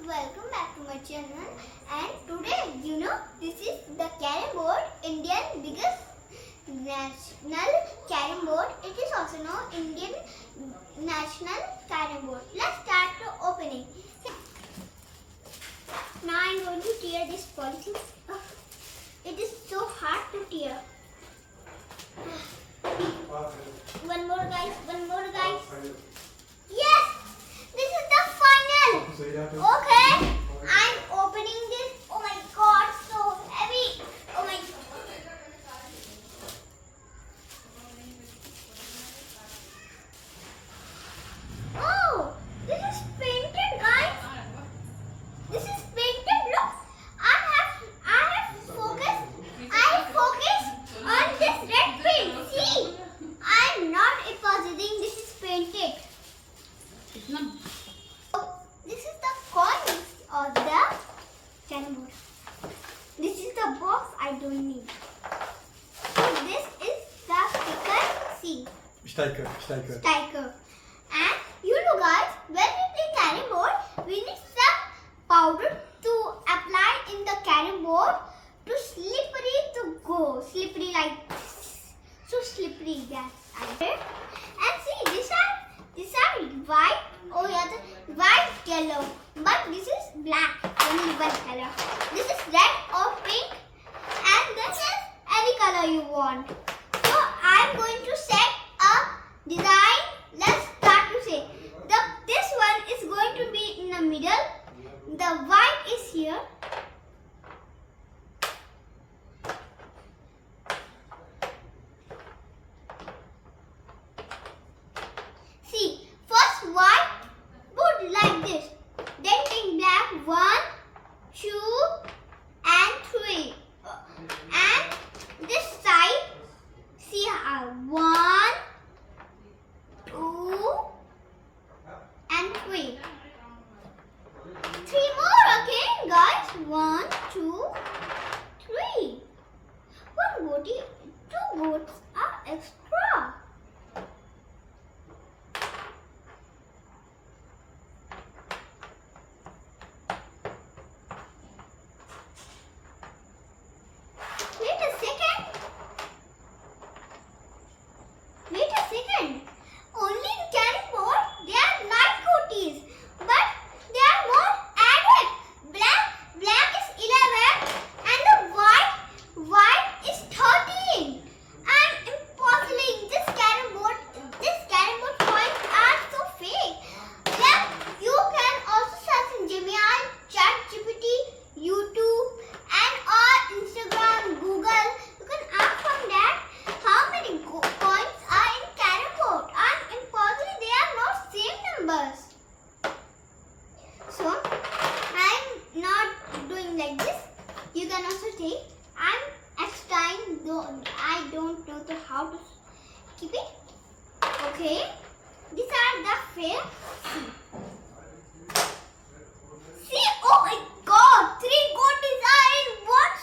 welcome back to my channel. And today, this is the Carrom Board, Indian biggest national Carrom Board. It is also known Indian National Carrom Board. Let's start the opening. Now I'm going to tear this polythene. It is so hard to tear. One more guys. Yes! This is the final! Okay, I'm opening this. Oh my god, so heavy! Oh my god. Oh! This is painted, guys! This is painted, look! I have focused on this red paint. See! I'm not imposing, this is painted. This is the coins of the Carrom Board. This is the box I don't need. So this is the sticker. See. Sticker. And guys, when we play Carrom Board, we need some powder to apply in the Carrom Board to slippery to go. Slippery like this. So slippery, yes. And see, these are white. Oh yeah, the white, yellow. But this is black. Only one color. This is red or pink. And this is any color you want. So I'm going to set a design. Let's start to say. This one is going to be in the middle. The white is here. See, first white, put like this. Then take black 1, 2, and 3. And this side, see 1, 2, and 3. 3 more again, guys. 1, 2, 3. One goatee, 2 goats are extra. Wait a second. Only in Carrom Board they are 9 goatees, but they are more added. Black is 11 and the white is 13. And impossible. This Carrom Board coins are so fake. Like, you can also search in Gemini, ChatGPT, YouTube, and or Instagram, Google. You can ask from that how many coins are in Carrom Board, and impossibly they are not same numbers. So I'm not doing like this. You can also take. I'm extending though I don't know how to keep it. Okay, these are the fair. See, oh my God, 3 goatees are in one